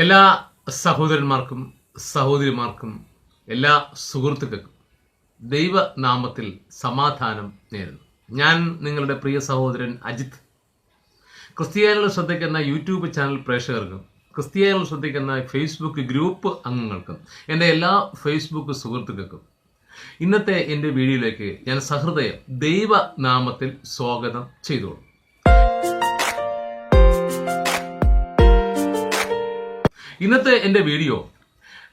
എല്ലാ സഹോദരന്മാർക്കും സഹോദരിമാർക്കും എല്ലാ സുഹൃത്തുക്കൾക്കും ദൈവനാമത്തിൽ സമാധാനം നേരുന്നു. ഞാൻ നിങ്ങളുടെ പ്രിയ സഹോദരൻ അജിത്. ക്രിസ്ത്യാനികൾ ശ്രദ്ധിക്കുന്ന യൂട്യൂബ് ചാനൽ പ്രേക്ഷകർക്കും ക്രിസ്ത്യാനികൾ ശ്രദ്ധിക്കുന്ന ഫേസ്ബുക്ക് ഗ്രൂപ്പ് അംഗങ്ങൾക്കും എൻ്റെ എല്ലാ ഫേസ്ബുക്ക് സുഹൃത്തുക്കൾക്കും ഇന്നത്തെ എൻ്റെ വീഡിയോയിലേക്ക് ഞാൻ സഹൃദയം ദൈവനാമത്തിൽ സ്വാഗതം ചെയ്തോളൂ. ഇന്നത്തെ എൻ്റെ വീഡിയോ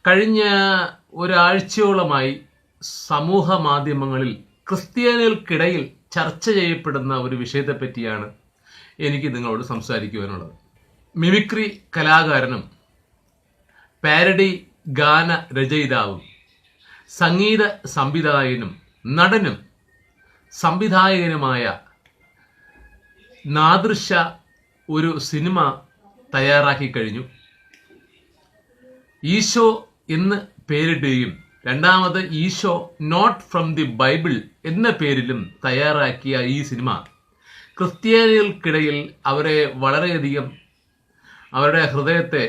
കഴിഞ്ഞ ഒരാഴ്ചയോളമായി സമൂഹ മാധ്യമങ്ങളിൽ ക്രിസ്ത്യാനികൾക്കിടയിൽ ചർച്ച ചെയ്യപ്പെടുന്ന ഒരു വിഷയത്തെ പറ്റിയാണ് എനിക്ക് നിങ്ങളോട് സംസാരിക്കുവാനുള്ളത്. മിമിക്രി കലാകാരനും പാരഡി ഗാന രചയിതാവും സംഗീത സംവിധായകനും നടനും സംവിധായകനുമായ നാദൃശ ഒരു സിനിമ തയ്യാറാക്കി കഴിഞ്ഞു. ഈശോ എന്ന് പേരിടുകയും രണ്ടാമത് Eesho not from the Bible എന്ന പേരിലും തയ്യാറാക്കിയ ഈ സിനിമ ക്രിസ്ത്യാനികൾക്കിടയിൽ അവരെ വളരെയധികം അവരുടെ ഹൃദയത്തെ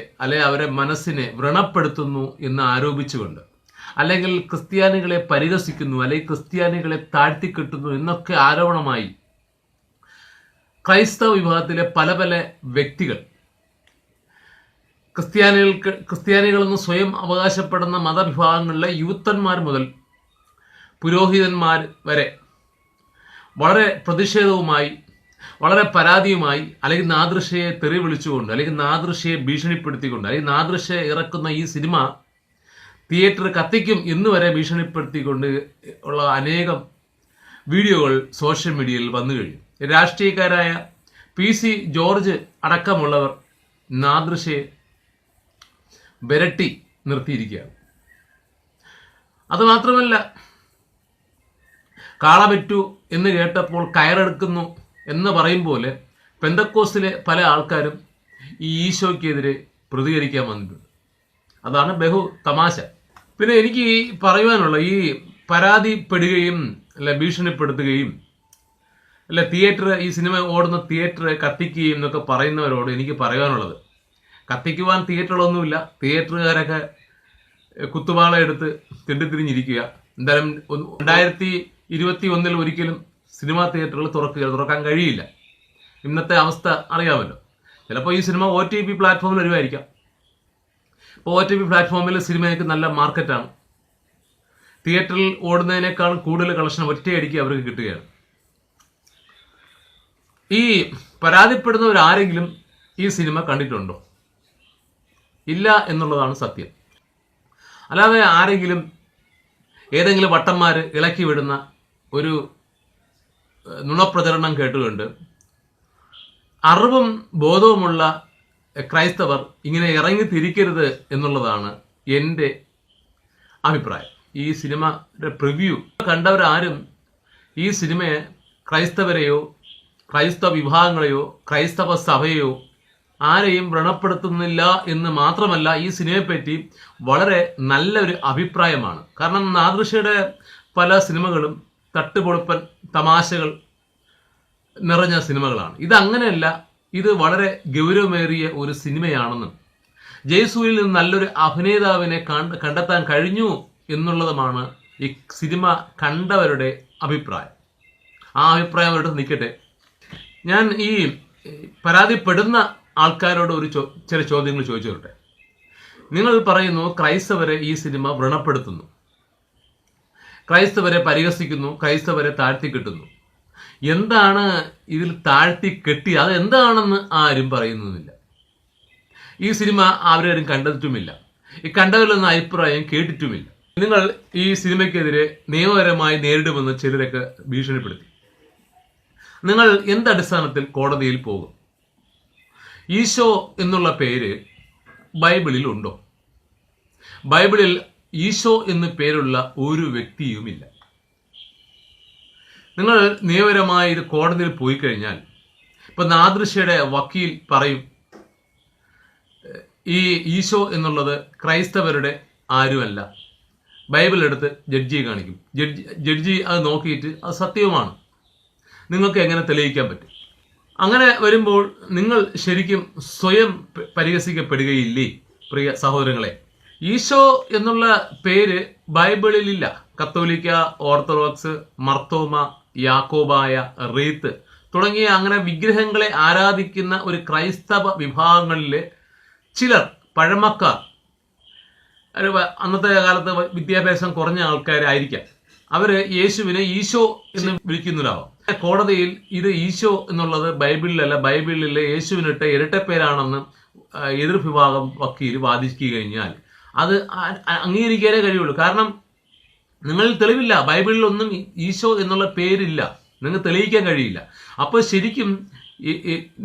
അവരുടെ മനസ്സിനെ വ്രണപ്പെടുത്തുന്നു എന്ന് ആരോപിച്ചുകൊണ്ട്, അല്ലെങ്കിൽ ക്രിസ്ത്യാനികളെ പരിഹസിക്കുന്നു, അല്ലെങ്കിൽ ക്രിസ്ത്യാനികളെ താഴ്ത്തിക്കെട്ടുന്നു എന്നൊക്കെ ആരോപണമായി ക്രൈസ്തവ വിഭാഗത്തിലെ പല പല വ്യക്തികൾ, ക്രിസ്ത്യാനികളെന്ന് സ്വയം അവകാശപ്പെടുന്ന മതവിഭാഗങ്ങളിലെ യൂത്തന്മാർ മുതൽ പുരോഹിതന്മാർ വരെ വളരെ പ്രതിഷേധവുമായി, വളരെ പരാതിയുമായി, അല്ലെങ്കിൽ നാദൃശയെ തെറി വിളിച്ചുകൊണ്ട്, അല്ലെങ്കിൽ നാദൃശയെ ഭീഷണിപ്പെടുത്തിക്കൊണ്ട്, അല്ലെങ്കിൽ നാദൃശയെ ഇറക്കുന്ന ഈ സിനിമ തിയേറ്റർ കത്തിക്കും എന്ന് വരെ ഭീഷണിപ്പെടുത്തിക്കൊണ്ട് ഉള്ള അനേകം വീഡിയോകൾ സോഷ്യൽ മീഡിയയിൽ വന്നു കഴിഞ്ഞു. രാഷ്ട്രീയക്കാരായ PC ജോർജ് അടക്കമുള്ളവർ നാദൃശയെ വിരട്ടി നിർത്തിയിരിക്കുകയാണ്. അതുമാത്രമല്ല, കാളപറ്റു എന്ന് കേട്ടപ്പോൾ കയറെടുക്കുന്നു എന്ന് പറയും പോലെ പെന്തക്കോസ്റ്റിലെ പല ആൾക്കാരും ഈ ഈശോയ്ക്കെതിരെ പ്രതികരിക്കാൻ വന്നിട്ടുണ്ട്. അതാണ് ബഹു തമാശ. പിന്നെ എനിക്ക് പറയുവാനുള്ള, ഈ പരാതിപ്പെടുകയും ഭീഷണിപ്പെടുത്തുകയും തിയേറ്റർ, ഈ സിനിമ ഓടുന്ന തിയേറ്റർ കത്തിക്കുകയും എന്നൊക്കെ പറയുന്നവരോട് എനിക്ക് പറയാനുള്ളത്, കത്തിക്കുവാൻ തിയേറ്ററുകളൊന്നുമില്ല. തിയേറ്ററുകാരൊക്കെ കുത്തുവാള എടുത്ത് തിണ്ടിത്തിരിഞ്ഞിരിക്കുക. എന്തായാലും 2021 ഒരിക്കലും സിനിമാ തിയേറ്ററുകൾ തുറക്കാൻ കഴിയില്ല. ഇന്നത്തെ അവസ്ഥ അറിയാമല്ലോ. ചിലപ്പോൾ ഈ സിനിമ OTT പ്ലാറ്റ്ഫോമിൽ വരുമായിരിക്കാം. ഇപ്പോൾ OTT പ്ലാറ്റ്ഫോമിൽ സിനിമയ്ക്ക് നല്ല മാർക്കറ്റാണ്. തിയേറ്ററിൽ ഓടുന്നതിനേക്കാൾ കൂടുതൽ കളക്ഷൻ ഒറ്റയടിക്ക് അവർക്ക് കിട്ടുകയാണ്. ഈ പരാതിപ്പെടുന്നവരാരെങ്കിലും ഈ സിനിമ കണ്ടിട്ടുണ്ടോ? ഇല്ല എന്നുള്ളതാണ് സത്യം. അല്ലാതെ ആരെങ്കിലും, ഏതെങ്കിലും വട്ടന്മാർ ഇളക്കി വിടുന്ന ഒരു നുണപ്രചരണം കേട്ടുകൊണ്ട് അറിവും ബോധവുമുള്ള ക്രൈസ്തവർ ഇങ്ങനെ ഇറങ്ങി തിരിക്കരുത് എന്നുള്ളതാണ് എൻ്റെ അഭിപ്രായം. ഈ സിനിമയുടെ പ്രിവ്യൂ കണ്ടവരാരും ഈ സിനിമയെ ക്രൈസ്തവരെയോ ക്രൈസ്തവ വിഭാഗങ്ങളെയോ ക്രൈസ്തവ സഭയെയോ ആരെയും വ്രണപ്പെടുത്തുന്നില്ല എന്ന് മാത്രമല്ല, ഈ സിനിമയെപ്പറ്റി വളരെ നല്ലൊരു അഭിപ്രായമാണ്. കാരണം നാദൃശയുടെ പല സിനിമകളും തട്ടുപൊളിപ്പൻ തമാശകൾ നിറഞ്ഞ സിനിമകളാണ്. ഇതങ്ങനെയല്ല, ഇത് വളരെ ഗൗരവമേറിയ ഒരു സിനിമയാണെന്നും ജയസൂര്യയിൽ നിന്ന് നല്ലൊരു അഭിനേതാവിനെ കണ്ടെത്താൻ കഴിഞ്ഞു എന്നുള്ളതുമാണ് ഈ സിനിമ കണ്ടവരുടെ അഭിപ്രായം. ആ അഭിപ്രായം അവരുടെ നിൽക്കട്ടെ. ഞാൻ ഈ പരാതിപ്പെടുന്ന ആൾക്കാരോട് ചില ചോദ്യങ്ങൾ ചോദിച്ചു തരട്ടെ. നിങ്ങൾ പറയുന്നു ക്രൈസ്തവരെ ഈ സിനിമ വ്രണപ്പെടുത്തുന്നു, ക്രൈസ്തവരെ പരിഹസിക്കുന്നു, ക്രൈസ്തവരെ താഴ്ത്തിക്കെട്ടുന്നു. എന്താണ് ഇതിൽ താഴ്ത്തിക്കെട്ടി? അത് എന്താണെന്ന് ആരും പറയുന്നുമില്ല. ഈ സിനിമ അവരാരും കണ്ടിട്ടുമില്ല. ഈ കണ്ടവരിലൊന്നും അഭിപ്രായം കേട്ടിട്ടുമില്ല. നിങ്ങൾ ഈ സിനിമയ്ക്കെതിരെ നിയമപരമായി നേരിടുമെന്ന് ചിലരൊക്കെ ഭീഷണിപ്പെടുത്തി. നിങ്ങൾ എന്തടിസ്ഥാനത്തിൽ കോടതിയിൽ പോകും? ഈശോ എന്നുള്ള പേര് ബൈബിളിൽ ഉണ്ടോ? ബൈബിളിൽ ഈശോ എന്ന് പേരുള്ള ഒരു വ്യക്തിയുമില്ല. നിങ്ങൾ നിയമപരമായി ഇത് കോടതിയിൽ പോയി കഴിഞ്ഞാൽ, ഇപ്പൊ നാദൃശയുടെ വക്കീൽ പറയും ഈ ഈശോ എന്നുള്ളത് ക്രൈസ്തവരുടെ ആരുമല്ല. ബൈബിൾ എടുത്ത് ജഡ്ജിയെ കാണിക്കും. ജഡ്ജി അത് നോക്കിയിട്ട് അത് സത്യവുമാണ്, നിങ്ങൾക്ക് എങ്ങനെ തെളിയിക്കാൻ പറ്റും? അങ്ങനെ വരുമ്പോൾ നിങ്ങൾ ശരിക്കും സ്വയം പരിഹസിക്കപ്പെടുകയില്ലേ? പ്രിയ സഹോദരങ്ങളെ, ഈശോ എന്നുള്ള പേര് ബൈബിളിലില്ല. കത്തോലിക്ക, ഓർത്തഡോക്സ്, മർത്തോമ, യാക്കോബായ, റീത്ത് തുടങ്ങിയ അങ്ങനെ വിഗ്രഹങ്ങളെ ആരാധിക്കുന്ന ഒരു ക്രൈസ്തവ വിഭാഗങ്ങളിലെ ചിലർ, പഴമക്കാർ, അന്നത്തെ കാലത്ത് വിദ്യാഭ്യാസം കുറഞ്ഞ ആൾക്കാരായിരിക്കാം, അവര് യേശുവിനെ ഈശോ എന്ന് വിളിക്കുന്നവരാവാം. കോടതിയിൽ ഇത് ഈശോ എന്നുള്ളത് ബൈബിളിലല്ല, ബൈബിളിലെ യേശുവിനിട്ട് ഇരട്ടപ്പേരാണെന്ന് എതിർ വിഭാഗം വക്കീൽ വാദിച്ചു കഴിഞ്ഞാൽ അത് അംഗീകരിക്കാനേ കഴിയുള്ളൂ. കാരണം നിങ്ങളിൽ തെളിവില്ല, ബൈബിളിൽ ഒന്നും ഈശോ എന്നുള്ള പേരില്ല, നിങ്ങൾക്ക് തെളിയിക്കാൻ കഴിയില്ല. അപ്പോൾ ശരിക്കും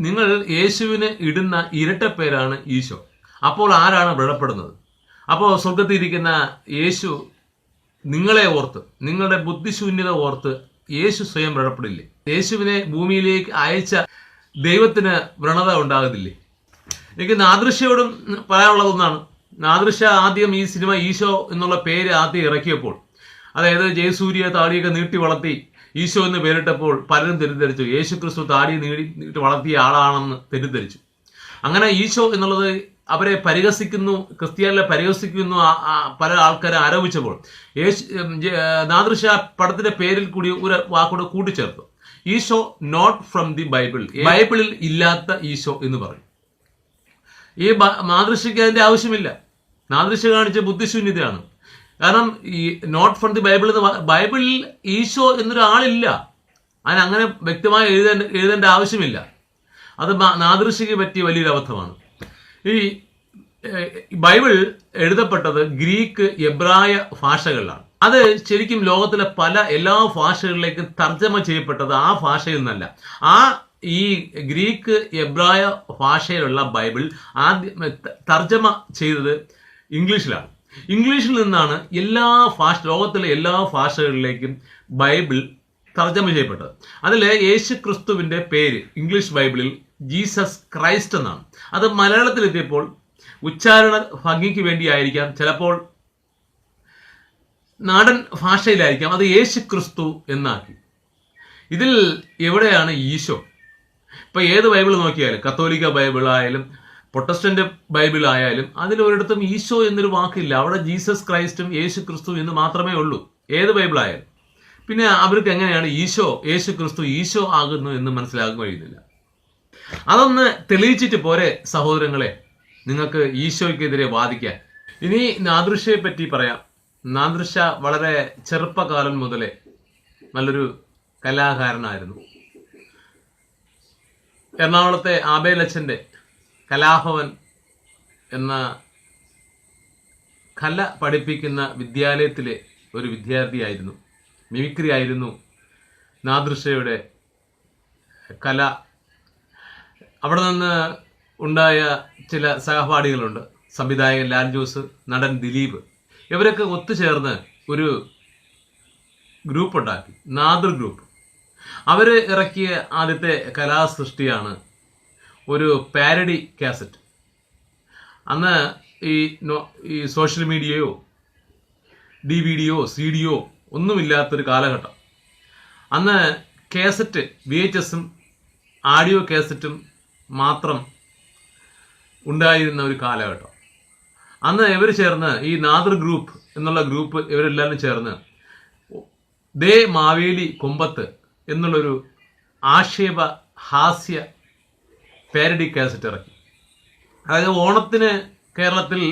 നിങ്ങൾ യേശുവിന് ഇടുന്ന ഇരട്ടപ്പേരാണ് ഈശോ. അപ്പോൾ ആരാണ് വ്രണപ്പെടുന്നത്? അപ്പോൾ സ്വർഗത്തിൽ ഇരിക്കുന്ന യേശു നിങ്ങളെ ഓർത്ത്, നിങ്ങളുടെ ബുദ്ധിശൂന്യത ഓർത്ത് യേശു സ്വയം വ്രണപ്പെടില്ലേ? യേശുവിനെ ഭൂമിയിലേക്ക് അയച്ച ദൈവത്തിന് വ്രണത ഉണ്ടാകുന്നില്ലേ? എനിക്ക് നാദൃശ്യയോടും പറയാനുള്ളത് ഒന്നാണ്. നാദൃശ്യ ആദ്യം ഈ സിനിമ ഈശോ എന്നുള്ള പേര് ആദ്യം ഇറക്കിയപ്പോൾ, അതായത് ജയസൂര്യ താടിയൊക്കെ നീട്ടി വളർത്തി ഈശോ എന്ന് പേരിട്ടപ്പോൾ പലരും തെറ്റിദ്ധരിച്ചു. യേശു ക്രിസ്തു താടി നീട്ടി വളർത്തിയ ആളാണെന്ന് തെറ്റിദ്ധരിച്ചു. അങ്ങനെ ഈശോ എന്നുള്ളത് അവരെ പരിഹസിക്കുന്നു, ക്രിസ്ത്യാനികളെ പരിഹസിക്കുന്നു പല ആൾക്കാരെ ആരോപിച്ചപ്പോൾ നാദൃശ്യ പടത്തിന്റെ പേരിൽ കൂടി ഒരു വാക്കൂടെ കൂട്ടിച്ചേർത്തു. Eesho not from the Bible, ബൈബിളിൽ ഇല്ലാത്ത ഈശോ എന്ന് പറയും. ഈ നാദൃശ്യക്ക് അതിന്റെ ആവശ്യമില്ല. നാദൃശ്യ കാണിച്ച ബുദ്ധിശൂന്യതയാണ്. കാരണം ഈ നോട്ട് ഫ്രം ദി ബൈബിൾ എന്ന്, ബൈബിളിൽ ഈശോ എന്നൊരാളില്ല, അതിനങ്ങനെ വ്യക്തമായി എഴുതേണ്ട ആവശ്യമില്ല. അത് നാദൃശ്യക്ക് പറ്റിയ വലിയൊരു അബദ്ധമാണ്. ഈ ബൈബിൾ എഴുതപ്പെട്ടത് ഗ്രീക്ക്, എബ്രായ ഭാഷകളിലാണ്. അത് ശരിക്കും ലോകത്തിലെ എല്ലാ ഭാഷകളിലേക്കും തർജ്ജമ ചെയ്യപ്പെട്ടത് ആ ഭാഷയിൽ നിന്നല്ല. ഈ ഗ്രീക്ക്, എബ്രായ ഭാഷയിലുള്ള ബൈബിൾ ആദ്യം തർജ്ജമ ചെയ്തത് ഇംഗ്ലീഷിലാണ്. ഇംഗ്ലീഷിൽ നിന്നാണ് ലോകത്തിലെ എല്ലാ ഭാഷകളിലേക്കും ബൈബിൾ തർജ്ജമ ചെയ്യപ്പെട്ടത്. അതിൽ യേശു ക്രിസ്തുവിന്റെ പേര് ഇംഗ്ലീഷ് ബൈബിളിൽ ജീസസ് ക്രൈസ്റ്റ് എന്നാണ്. അത് മലയാളത്തിലെത്തിയപ്പോൾ ഉച്ചാരണ ഭംഗിക്ക് വേണ്ടിയായിരിക്കാം, ചിലപ്പോൾ നാടൻ ഭാഷയിലായിരിക്കാം, അത് യേശു ക്രിസ്തു എന്നാക്കി. ഇതിൽ എവിടെയാണ് ഈശോ? ഇപ്പൊ ഏത് ബൈബിൾ നോക്കിയാലും, കത്തോലിക്ക ബൈബിൾ ആയാലും പ്രൊട്ടസ്റ്റന്റ് ബൈബിൾ ആയാലും അതിലൊരിടത്തും ഈശോ എന്നൊരു വാക്കില്ല. അവിടെ ജീസസ് ക്രൈസ്റ്റും യേശു ക്രിസ്തു എന്ന് മാത്രമേ ഉള്ളൂ, ഏത് ബൈബിൾ ആയാലും. പിന്നെ അവർക്ക് എങ്ങനെയാണ് യേശു ക്രിസ്തു ഈശോ ആകുന്നു എന്ന് മനസ്സിലാക്കാൻ കഴിയുന്നില്ല. അതൊന്ന് തെളിയിച്ചിട്ട് പോരെ സഹോദരങ്ങളെ നിങ്ങൾക്ക് ഈശോയ്ക്കെതിരെ വാദിക്കാൻ. ഇനി നാദൃശ്യയെ പറ്റി പറയാം. നാദൃശ്യ വളരെ ചെറുപ്പകാലം മുതലേ നല്ലൊരു കലാകാരനായിരുന്നു. എറണാകുളത്തെ ആബേലച്ചന്റെ കലാഭവൻ എന്ന കല പഠിപ്പിക്കുന്ന വിദ്യാലയത്തിലെ ഒരു വിദ്യാർത്ഥിയായിരുന്നു. മിമിക്രി ആയിരുന്നു നാദൃശ്യയുടെ കല. അവിടെ നിന്ന് ഉണ്ടായ ചില സഹപാഠികളുണ്ട്. സംവിധായകൻ ലാൽ ജോസ്, നടൻ ദിലീപ്, ഇവരൊക്കെ ഒത്തുചേർന്ന് ഒരു ഗ്രൂപ്പ് ഉണ്ടാക്കി, നാദർ ഗ്രൂപ്പ്. അവര് ഇറക്കിയ ആദ്യത്തെ കലാസൃഷ്ടിയാണ് ഒരു പാരഡി കാസറ്റ്. അന്ന് ഈ സോഷ്യൽ മീഡിയയോ DVD-യോ CD-യോ ഒന്നുമില്ലാത്തൊരു കാലഘട്ടം. അന്ന് കാസറ്റ്, VHS-ഉം ആഡിയോ കാസറ്റും മാത്രം ഉണ്ടായിരുന്ന ഒരു കാലഘട്ടം. അന്ന് ഇവർ ചേർന്ന്, ഈ നാദർ ഗ്രൂപ്പ് എന്നുള്ള ഗ്രൂപ്പ്, ഇവരെല്ലാവരും ചേർന്ന് ദേ മാവേലി കൊമ്പത്ത് എന്നുള്ളൊരു ആക്ഷേപ ഹാസ്യ പാരഡി കാസറ്റ് ഇറക്കി. അതായത് ഓണത്തിന് കേരളത്തിൽ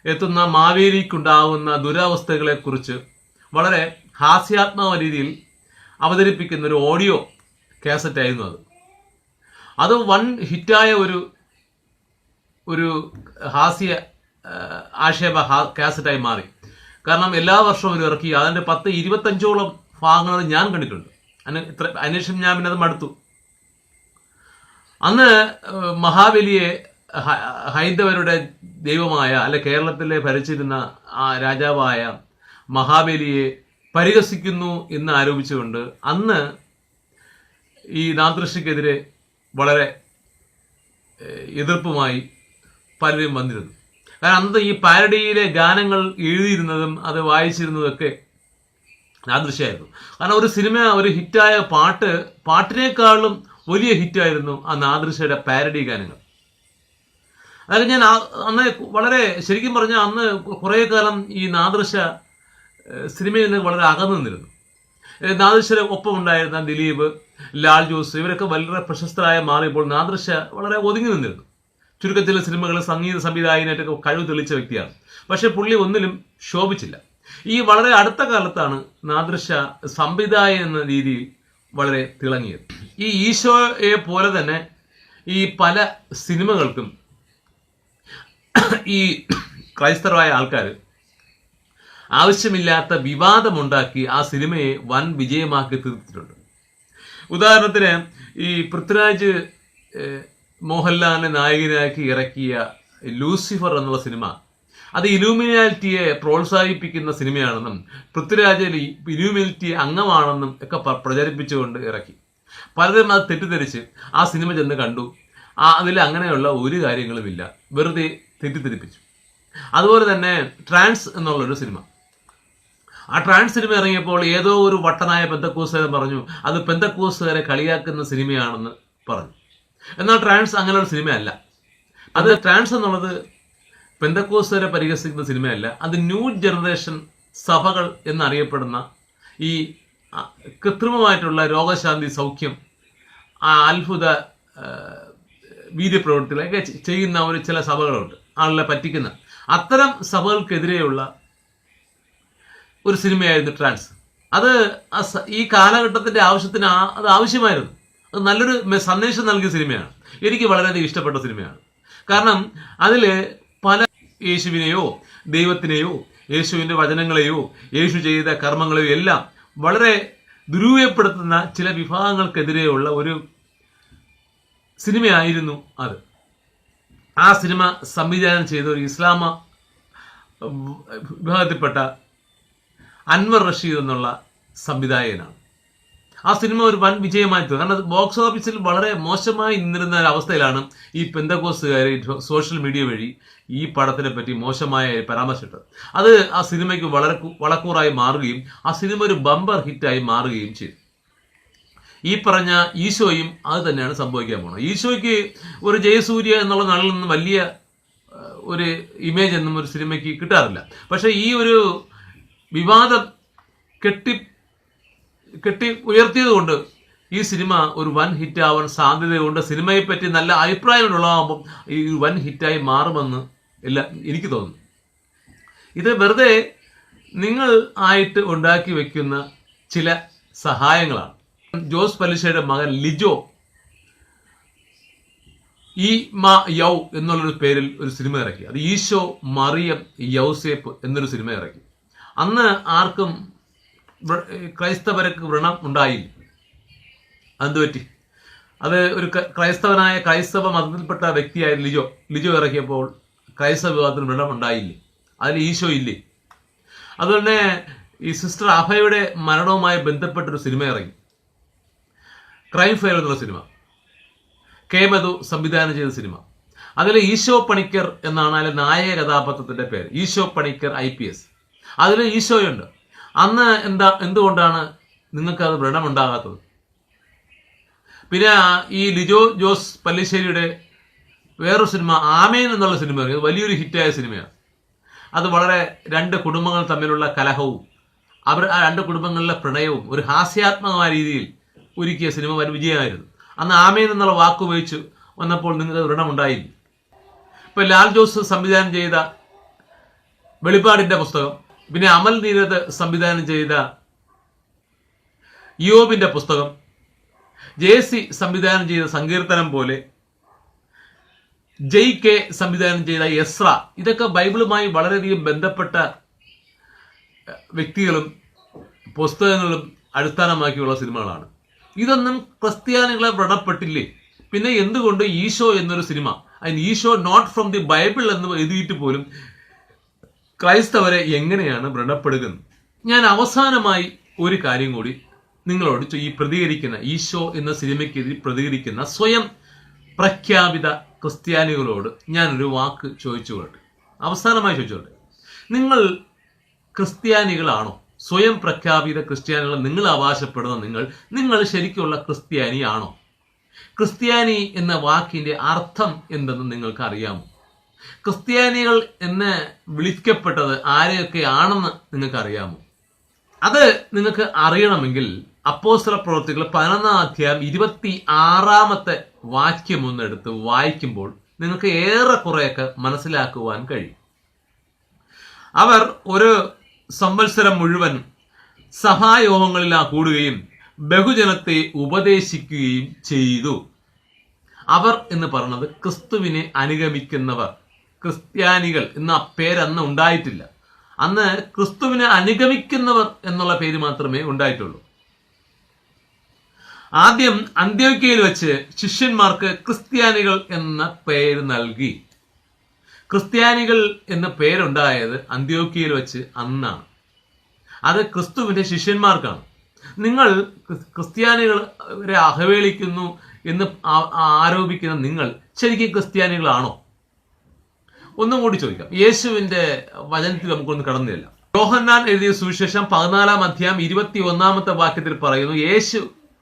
എത്തുന്ന മാവേലിക്കുണ്ടാകുന്ന ദുരവസ്ഥകളെ കുറിച്ച് വളരെ ഹാസ്യാത്മക രീതിയിൽ അവതരിപ്പിക്കുന്ന ഒരു ഓഡിയോ കാസറ്റ് ആയിരുന്നു അത് വൺ ഹിറ്റായ ഒരു ഹാസ്യ ആക്ഷേപ കാസറ്റായി മാറി. കാരണം എല്ലാ വർഷവും ഒരു ഇറക്കി. അതിൻ്റെ 10-25ഓളം ഭാഗങ്ങൾ ഞാൻ കണ്ടിട്ടുണ്ട്. അന്വേഷണം ഞാൻ പിന്നെ അത് മടുത്തു. അന്ന് മഹാബലിയെ ഹൈന്ദവരുടെ ദൈവമായ, അല്ലെ കേരളത്തിലെ ഭരിച്ചിരുന്ന ആ രാജാവായ മഹാബലിയെ പരിഹസിക്കുന്നു എന്ന് ആരോപിച്ചുകൊണ്ട് അന്ന് ഈ നാദൃശ്യക്കെതിരെ വളരെ എതിർപ്പുമായി പലരും വന്നിരുന്നു. കാരണം അന്നത്തെ ഈ പാരഡിയിലെ ഗാനങ്ങൾ എഴുതിയിരുന്നതും അത് വായിച്ചിരുന്നതൊക്കെ നാദൃശ്യമായിരുന്നു. കാരണം ഒരു സിനിമ, ഒരു ഹിറ്റായ പാട്ടിനേക്കാളും വലിയ ഹിറ്റായിരുന്നു ആ നാദൃശ്യയുടെ പാരഡി ഗാനങ്ങൾ. അതായത് ഞാൻ അന്ന് വളരെ ശരിക്കും പറഞ്ഞാൽ അന്ന് കുറേ കാലം ഈ നാദൃശ സിനിമയിൽ നിന്ന് വളരെ അകന്നു നിന്നിരുന്നു. നാദൃശയുടെ ഒപ്പം ഉണ്ടായിരുന്ന ദിലീപ്, ലാൽ ജോസ് ഇവരൊക്കെ വളരെ പ്രശസ്തരായ മാറിയപ്പോൾ നാദൃശ വളരെ ഒതുങ്ങി നിന്നിരുന്നു. ചുരുക്കത്തിലെ സിനിമകൾ സംഗീത സംവിധായകനായിട്ടൊക്കെ കഴിവ് തെളിച്ച വ്യക്തിയാണ്. പക്ഷെ പുള്ളി ഒന്നിലും ശോഭിച്ചില്ല. ഈ വളരെ അടുത്ത കാലത്താണ് നാദൃശ സംവിധായകൻ എന്ന രീതിയിൽ വളരെ തിളങ്ങിയത്. ഈ ഈശോയെ പോലെ തന്നെ ഈ പല സിനിമകൾക്കും ഈ ക്രൈസ്തവരായ ആൾക്കാർ ആവശ്യമില്ലാത്ത വിവാദമുണ്ടാക്കി ആ സിനിമയെ വൻ വിജയമാക്കി തീർത്തിട്ടുണ്ട്. ഉദാഹരണത്തിന് ഈ പൃഥ്വിരാജ് മോഹൻലാലിനെ നായകനാക്കി ഇറക്കിയ ലൂസിഫർ എന്നുള്ള സിനിമ അത് ഇലൂമിനാറ്റിയെ പ്രോത്സാഹിപ്പിക്കുന്ന സിനിമയാണെന്നും പൃഥ്വിരാജ് ഇലൂമിനാറ്റി അംഗമാണെന്നും ഒക്കെ പ്രചരിപ്പിച്ചുകൊണ്ട് ഇറക്കി. പലരും അത് തെറ്റിദ്ധരിച്ച് ആ സിനിമ ചെന്ന് കണ്ടു. അതിൽ അങ്ങനെയുള്ള ഒരു കാര്യങ്ങളുമില്ല, വെറുതെ തെറ്റിദ്ധരിപ്പിച്ചു. അതുപോലെ തന്നെ ട്രാൻസ് എന്നുള്ളൊരു സിനിമ, ആ ട്രാൻസ് സിനിമ ഇറങ്ങിയപ്പോൾ ഏതോ ഒരു വട്ടനായ പെന്തക്കോസുകാരൻ പറഞ്ഞു അത് പെന്തക്കോസുകാരെ കളിയാക്കുന്ന സിനിമയാണെന്ന് പറഞ്ഞു. എന്നാൽ ട്രാൻസ് അങ്ങനെയുള്ള സിനിമയല്ല. അത് ട്രാൻസ് എന്നുള്ളത് പെന്തക്കോസുകാരെ പരിഹസിക്കുന്ന സിനിമയല്ല. അത് ന്യൂ ജനറേഷൻ സഭകൾ എന്നറിയപ്പെടുന്ന ഈ കൃത്രിമമായിട്ടുള്ള രോഗശാന്തി, സൗഖ്യം, അത്ഭുത വീര്യപ്രവൃത്തികളൊക്കെ ചെയ്യുന്ന ഒരു ചില സഭകളുണ്ട്, ആളുകളെ പറ്റിക്കുന്ന. അത്തരം സഭകൾക്കെതിരെയുള്ള ഒരു സിനിമയായിരുന്നു ട്രാൻസ്. അത് ഈ കാലഘട്ടത്തിന്റെ ആവശ്യത്തിന് അത് ആവശ്യമായിരുന്നു. അത് നല്ലൊരു സന്ദേശം നൽകിയ സിനിമയാണ്. എനിക്ക് വളരെയധികം ഇഷ്ടപ്പെട്ട സിനിമയാണ്. കാരണം അതിൽ പല യേശുവിനെയോ ദൈവത്തിനെയോ യേശുവിൻ്റെ വചനങ്ങളെയോ യേശു ചെയ്ത കർമ്മങ്ങളെയോ എല്ലാം വളരെ ദുരുപയോഗപ്പെടുത്തുന്ന ചില വിഭാഗങ്ങൾക്കെതിരെയുള്ള ഒരു സിനിമയായിരുന്നു അത്. ആ സിനിമ സംവിധാനം ചെയ്ത ഒരു ഇസ്ലാമ വിഭാഗത്തിൽപ്പെട്ട അൻവർ റഷീദ് എന്നുള്ള സംവിധായകനാണ്. ആ സിനിമ ഒരു വൻ വിജയമായി തീർന്നു. കാരണം ബോക്സ് ഓഫീസിൽ വളരെ മോശമായി നിന്നിരുന്ന ഒരവസ്ഥയിലാണ് ഈ പെന്തക്കോസുകാർ സോഷ്യൽ മീഡിയ വഴി ഈ പടത്തിനെ പറ്റി മോശമായ പരാമർശിച്ചത്. അത് ആ സിനിമയ്ക്ക് വളക്കൂറായി മാറുകയും ആ സിനിമ ഒരു ബമ്പർ ഹിറ്റായി മാറുകയും ചെയ്തു. ഈ പറഞ്ഞ ഈശോയും അത് തന്നെയാണ് സംഭവിക്കാൻ പോകുന്നത്. ഈശോയ്ക്ക് ഒരു ജയസൂര്യ എന്നുള്ള നാളിൽ നിന്നും വലിയ ഒരു ഇമേജ് എന്നും ഒരു സിനിമയ്ക്ക് കിട്ടാറില്ല. പക്ഷെ ഈ ഒരു വിവാദം കെട്ടി ഉയർത്തിയത് കൊണ്ട് ഈ സിനിമ ഒരു വൻ ഹിറ്റാവാൻ സാധ്യതയുണ്ട്. സിനിമയെപ്പറ്റി നല്ല അഭിപ്രായങ്ങളുള്ളതാകുമ്പം ഈ വൻ ഹിറ്റായി മാറുമെന്ന് എനിക്ക് തോന്നുന്നു. ഇത് വെറുതെ നിങ്ങൾ ആയിട്ട് ഉണ്ടാക്കി വെക്കുന്ന ചില സഹായങ്ങളാണ്. ജോസ് പല്ലിശ്ശേരിയുടെ മകൻ ലിജോ ഈ യൗ എന്നുള്ളൊരു പേരിൽ ഒരു സിനിമ ഇറക്കി. അത് ഈശോ മറിയം യൗസേപ്പ് എന്നൊരു സിനിമ ഇറക്കി. അന്ന് ആർക്കും ക്രൈസ്തവർക്ക് വ്രണം ഉണ്ടായില്ല. അതെന്തുപറ്റി? അത് ഒരു ക്രൈസ്തവ മതത്തിൽപ്പെട്ട വ്യക്തിയായ ലിജോ ഇറക്കിയപ്പോൾ ക്രൈസ്തവ വിഭാഗത്തിന് വ്രണം ഉണ്ടായില്ലേ? അതിൽ ഈശോ ഇല്ലേ? അതുകൊണ്ട് ഈ സിസ്റ്റർ അഭയുടെ മരണവുമായി ബന്ധപ്പെട്ടൊരു സിനിമ ഇറങ്ങി, ക്രൈം ഫയൽ എന്നുള്ള സിനിമ. മധു സംവിധാനം ചെയ്ത സിനിമ. അതിൽ ഈശോ പണിക്കർ എന്നാണ് അതിലെ നായക കഥാപാത്രത്തിന്റെ പേര്. ഈശോ പണിക്കർ IPS. അതിൽ ഈശോയുണ്ട്. അന്ന് എന്തുകൊണ്ടാണ് നിങ്ങൾക്ക് അത് വ്രണമുണ്ടാകാത്തത്? പിന്നെ ഈ ലിജോ ജോസ് പല്ലിശ്ശേരിയുടെ വേറൊരു സിനിമ ആമേൻ എന്നുള്ള സിനിമ വലിയൊരു ഹിറ്റായ സിനിമയാണ്. അത് വളരെ രണ്ട് കുടുംബങ്ങൾ തമ്മിലുള്ള കലഹവും ആ രണ്ട് കുടുംബങ്ങളിലെ പ്രണയവും ഒരു ഹാസ്യാത്മകമായ രീതിയിൽ ഒരുക്കിയ സിനിമ വൻ വിജയമായിരുന്നു. അന്ന് ആമേൻ എന്നുള്ള വാക്ക് ഉപയോഗിച്ച് വന്നപ്പോൾ നിങ്ങൾക്ക് വ്രണമുണ്ടായില്ല. ഇപ്പൊ ലാൽ ജോസ് സംവിധാനം ചെയ്ത വെളിപ്പാടിന്റെ പുസ്തകം, പിന്നെ അമൽ നീരദ് സംവിധാനം ചെയ്ത യോബിന്റെ പുസ്തകം, JC സംവിധാനം ചെയ്ത സങ്കീർത്തനം പോലെ, JK സംവിധാനം ചെയ്ത എസ്ര, ഇതൊക്കെ ബൈബിളുമായി വളരെയധികം ബന്ധപ്പെട്ട വ്യക്തികളും പുസ്തകങ്ങളും അടിസ്ഥാനമാക്കിയുള്ള സിനിമകളാണ്. ഇതൊന്നും ക്രിസ്ത്യാനികളെ വ്രണപ്പെട്ടില്ലേ? പിന്നെ എന്തുകൊണ്ട് ഈശോ എന്നൊരു സിനിമ, അതിന് Eesho not from the Bible എന്ന് എഴുതിയിട്ട് പോലും ക്രൈസ്തവരെ എങ്ങനെയാണ് വ്രണപ്പെടുന്നത്? ഞാൻ അവസാനമായി ഒരു കാര്യം കൂടി നിങ്ങളോട് ഈ പ്രതികരിക്കുന്ന ഈശോ എന്ന സിനിമയ്ക്കെതിരെ പ്രതികരിക്കുന്ന സ്വയം പ്രഖ്യാപിത ക്രിസ്ത്യാനികളോട് ഞാനൊരു വാക്ക് ചോദിച്ചുകൊള്ളട്ടെ. അവസാനമായി ചോദിച്ചോട്ടെ, നിങ്ങൾ ക്രിസ്ത്യാനികളാണോ? സ്വയം പ്രഖ്യാപിത ക്രിസ്ത്യാനികൾ നിങ്ങൾ അവകാശപ്പെടുന്ന നിങ്ങൾ ശരിക്കുള്ള ക്രിസ്ത്യാനിയാണോ? ക്രിസ്ത്യാനി എന്ന വാക്കിന്റെ അർത്ഥം എന്തെന്ന് നിങ്ങൾക്ക് അറിയാമോ? ക്രിസ്ത്യാനികൾ എന്ന് വിളിക്കപ്പെട്ടത് ആരെയൊക്കെയാണെന്ന് നിങ്ങൾക്ക് അറിയാമോ? അത് നിങ്ങൾക്ക് അറിയണമെങ്കിൽ അപ്പോസ്തല പ്രവൃത്തികൾ 11-ാം അധ്യായം 26-ാമത്തെ വാക്യം ഒന്നെടുത്ത് വായിക്കുമ്പോൾ നിങ്ങൾക്ക് ഏറെക്കുറെയൊക്കെ മനസ്സിലാക്കുവാൻ കഴിയും. അവർ ഒരു സംവത്സരം മുഴുവൻ സഭായോഗങ്ങളിൽ കൂടുകയും ബഹുജനത്തെ ഉപദേശിക്കുകയും ചെയ്തു. അവർ എന്ന് പറയുന്നത് ക്രിസ്തുവിനെ അനുഗമിക്കുന്നവർ, ക്രിസ്ത്യാനികൾ എന്ന പേരന്ന് ഉണ്ടായിട്ടില്ല. അന്ന് ക്രിസ്തുവിനെ അനുഗമിക്കുന്നവർ എന്നുള്ള പേര് മാത്രമേ ഉണ്ടായിട്ടുള്ളൂ. ആദ്യം അന്ത്യോക്യയിൽ വെച്ച് ശിഷ്യന്മാർക്ക് ക്രിസ്ത്യാനികൾ എന്ന പേര് നൽകി. ക്രിസ്ത്യാനികൾ എന്ന പേരുണ്ടായത് അന്ത്യോക്യയിൽ വെച്ച് അന്നാണ്. അത് ക്രിസ്തുവിന്റെ ശിഷ്യന്മാർക്കാണ്. നിങ്ങൾ ക്രിസ്ത്യാനികളെ അവഹേളിക്കുന്നു എന്ന് ആരോപിക്കുന്ന നിങ്ങൾ ശരിക്കും ക്രിസ്ത്യാനികളാണോ? ഒന്നും കൂടി ചോദിക്കാം. യേശുവിന്റെ വചനത്തിൽ നമുക്കൊന്ന് കടന്നില്ല. യോഹന്നാൻ എഴുതിയ സുവിശേഷം 14-ാം അധ്യായം 21-ാമത്തെ വാക്യത്തിൽ പറയുന്നു, യേശു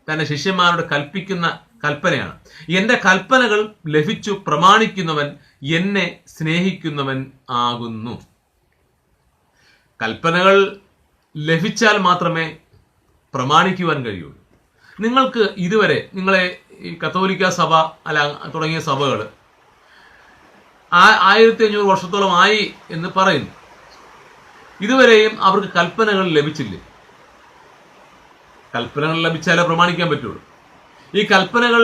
തന്റെ ശിഷ്യന്മാരോട് കൽപ്പിക്കുന്ന കൽപ്പനയാണ്, എന്റെ കൽപ്പനകൾ ലഭിച്ചു പ്രമാണിക്കുന്നവൻ എന്നെ സ്നേഹിക്കുന്നവൻ ആകുന്നു. കൽപ്പനകൾ ലഭിച്ചാൽ മാത്രമേ പ്രമാണിക്കുവാൻ കഴിയുള്ളൂ. നിങ്ങൾക്ക് ഇതുവരെ നിങ്ങളെ ഈ കത്തോലിക്ക സഭ അല്ല തുടങ്ങിയ സഭകൾ 1500 വർഷത്തോളം ആയി എന്ന് പറയുന്നു. ഇതുവരെയും അവർക്ക് കൽപ്പനകൾ ലഭിച്ചില്ലേ? കൽപ്പനകൾ ലഭിച്ചാലേ പ്രമാണിക്കാൻ പറ്റുള്ളൂ. ഈ കൽപ്പനകൾ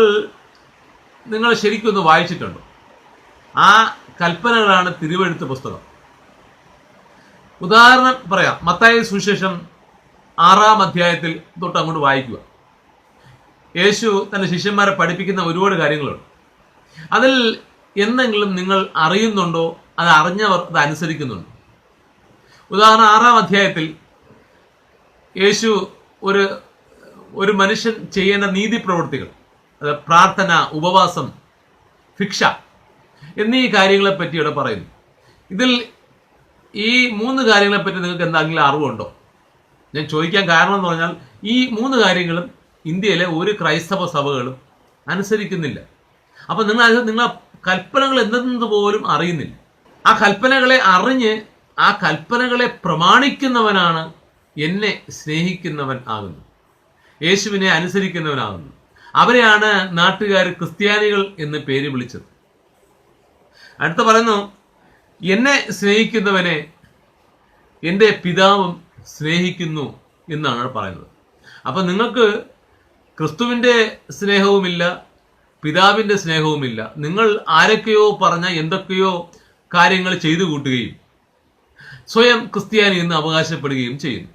നിങ്ങൾ ശരിക്കൊന്ന് വായിച്ചിട്ടുണ്ടോ? ആ കൽപ്പനകളാണ് തിരുവെഴുത്ത് പുസ്തകം. ഉദാഹരണം പറയാം. മത്തായി സുവിശേഷം 6-ാം അധ്യായത്തിൽ തൊട്ട് അങ്ങോട്ട് വായിക്കുക. യേശു തന്റെ ശിഷ്യന്മാരെ പഠിപ്പിക്കുന്ന ഒരുപാട് കാര്യങ്ങളുണ്ട്. അതിൽ എന്തെങ്കിലും നിങ്ങൾ അറിയുന്നുണ്ടോ? അത് അറിഞ്ഞവർ അത് അനുസരിക്കുന്നുണ്ടോ? ഉദാഹരണം 6-ാം അധ്യായത്തിൽ യേശു ഒരു മനുഷ്യൻ ചെയ്യേണ്ട നീതി പ്രവൃത്തികൾ, അത് പ്രാർത്ഥന, ഉപവാസം, ഭിക്ഷ എന്നീ കാര്യങ്ങളെ പറ്റി ഇവിടെ പറയുന്നു. ഇതിൽ ഈ 3 കാര്യങ്ങളെപ്പറ്റി നിങ്ങൾക്ക് എന്തെങ്കിലും അറിവുണ്ടോ? ഞാൻ ചോദിക്കാൻ കാരണം എന്ന് പറഞ്ഞാൽ ഈ 3 കാര്യങ്ങളും ഇന്ത്യയിലെ ഒരു ക്രൈസ്തവ സഭകളും അനുസരിക്കുന്നില്ല. അപ്പൊ നിങ്ങൾ കൽപ്പനകൾ എന്തെന്ന് പോലും അറിയുന്നില്ല. ആ കൽപ്പനകളെ അറിഞ്ഞ് ആ കൽപ്പനകളെ പ്രമാണിക്കുന്നവനാണ് എന്നെ സ്നേഹിക്കുന്നവൻ ആകുന്നു, യേശുവിനെ അനുസരിക്കുന്നവനാകുന്നു. അവരെയാണ് നാട്ടുകാർ ക്രിസ്ത്യാനികൾ എന്ന് പേര് വിളിച്ചത്. അടുത്ത പറയുന്നു, എന്നെ സ്നേഹിക്കുന്നവനെ എൻ്റെ പിതാവും സ്നേഹിക്കുന്നു എന്നാണ് പറയുന്നത്. അപ്പൊ നിങ്ങൾക്ക് ക്രിസ്തുവിന്റെ സ്നേഹവുമില്ല, പിതാവിന്റെ സ്നേഹവുമില്ല. നിങ്ങൾ ആരൊക്കെയോ പറഞ്ഞ എന്തൊക്കെയോ കാര്യങ്ങൾ ചെയ്തു കൂട്ടുകയും സ്വയം ക്രിസ്ത്യാനി എന്ന് അവകാശപ്പെടുകയും ചെയ്യുന്നു.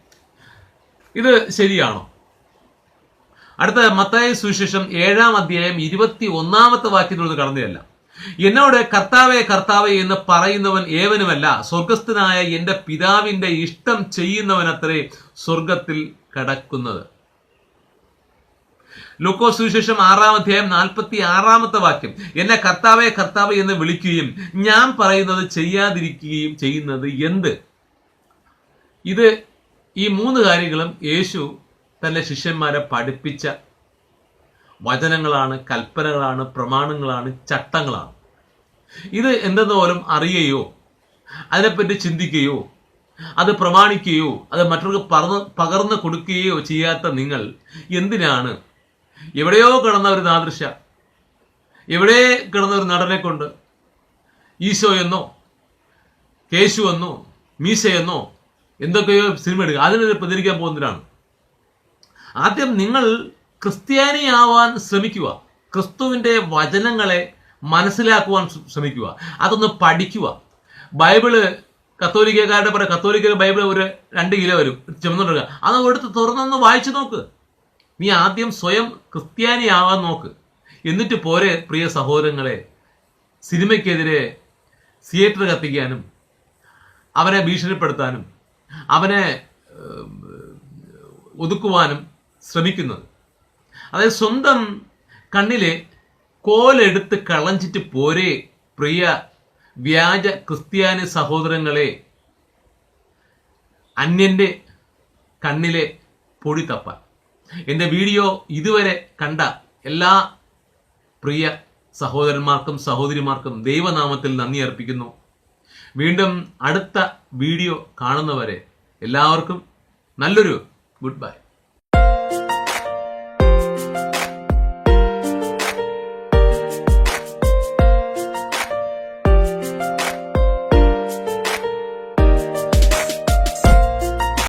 ഇത് ശരിയാണോ? അടുത്ത മത്തായി സുവിശേഷം 7-ാം അധ്യായം 21-ാമത്തെ വാക്യത്തിലൂടെ കടന്നതല്ല. എന്നോട് കർത്താവേ കർത്താവേ എന്ന് പറയുന്നവൻ ഏവനുമല്ല, സ്വർഗസ്ഥനായ എന്റെ പിതാവിന്റെ ഇഷ്ടം ചെയ്യുന്നവനത്രേ സ്വർഗത്തിൽ കടക്കുന്നത്. ലൂക്കോസ് സുവിശേഷം 6-ാം അധ്യായം 46-ാമത്തെ വാക്യം, എന്നെ കർത്താവേ കർത്താവേ എന്ന് വിളിക്കുകയും ഞാൻ പറയുന്നത് ചെയ്യാതിരിക്കുകയും ചെയ്യുന്നത് എന്ത്? ഇത് ഈ 3 കാര്യങ്ങളും യേശു തന്റെ ശിഷ്യന്മാരെ പഠിപ്പിച്ച വചനങ്ങളാണ്, കൽപ്പനകളാണ്, പ്രമാണങ്ങളാണ്, ചട്ടങ്ങളാണ്. ഇത് എന്തെന്ന് പോലും അറിയുകയോ അതിനെപ്പറ്റി ചിന്തിക്കുകയോ അത് പ്രമാണിക്കുകയോ അത് മറ്റവർക്ക് പകർന്നു കൊടുക്കുകയോ ചെയ്യാത്ത നിങ്ങൾ എന്തിനാണ് എവിടെയോ കിടന്ന ഒരു നാദൃശ, എവിടെ കിടന്ന ഒരു നടനെ കൊണ്ട് ഈശോ എന്നോ കേശു എന്നോ മീശയെന്നോ എന്തൊക്കെയോ സിനിമ എടുക്കുക, അതിനെതിരെ പ്രതികരിക്കാൻ പോകുന്നതിനാണ്? ആദ്യം നിങ്ങൾ ക്രിസ്ത്യാനിയാവാൻ ശ്രമിക്കുക. ക്രിസ്തുവിന്റെ വചനങ്ങളെ മനസ്സിലാക്കുവാൻ ശ്രമിക്കുക. അതൊന്ന് പഠിക്കുക. ബൈബിള് കത്തോലിക്കക്കാരുടെ കത്തോലിക്ക ബൈബിൾ ഒരു 2 കിലോ വരും ചുമന്നുകൊണ്ടിരിക്കുക. അത് എടുത്ത് തുറന്നൊന്ന് വായിച്ചു നോക്ക്. നീ ആദ്യം സ്വയം ക്രിസ്ത്യാനിയാവാൻ നോക്ക്. എന്നിട്ട് പോരെ പ്രിയ സഹോദരങ്ങളെ സിനിമയ്ക്കെതിരെ തിയേറ്റർ കത്തിക്കാനും അവനെ ഭീഷണിപ്പെടുത്താനും അവനെ ഒതുക്കുവാനും ശ്രമിക്കുന്നത്. അതായത് സ്വന്തം കണ്ണിലെ കോലെടുത്ത് കളഞ്ഞിട്ട് പോരെ പ്രിയ വ്യാജ ക്രിസ്ത്യാനി സഹോദരങ്ങളെ അന്യന്റെ കണ്ണിലെ പൊടി തപ്പാൻ. എൻ്റെ വീഡിയോ ഇതുവരെ കണ്ട എല്ലാ പ്രിയ സഹോദരന്മാർക്കും സഹോദരിമാർക്കും ദൈവനാമത്തിൽ നന്ദി അർപ്പിക്കുന്നു. വീണ്ടും അടുത്ത വീഡിയോ കാണുന്നവരെ എല്ലാവർക്കും നല്ലൊരു ഗുഡ് ബൈ.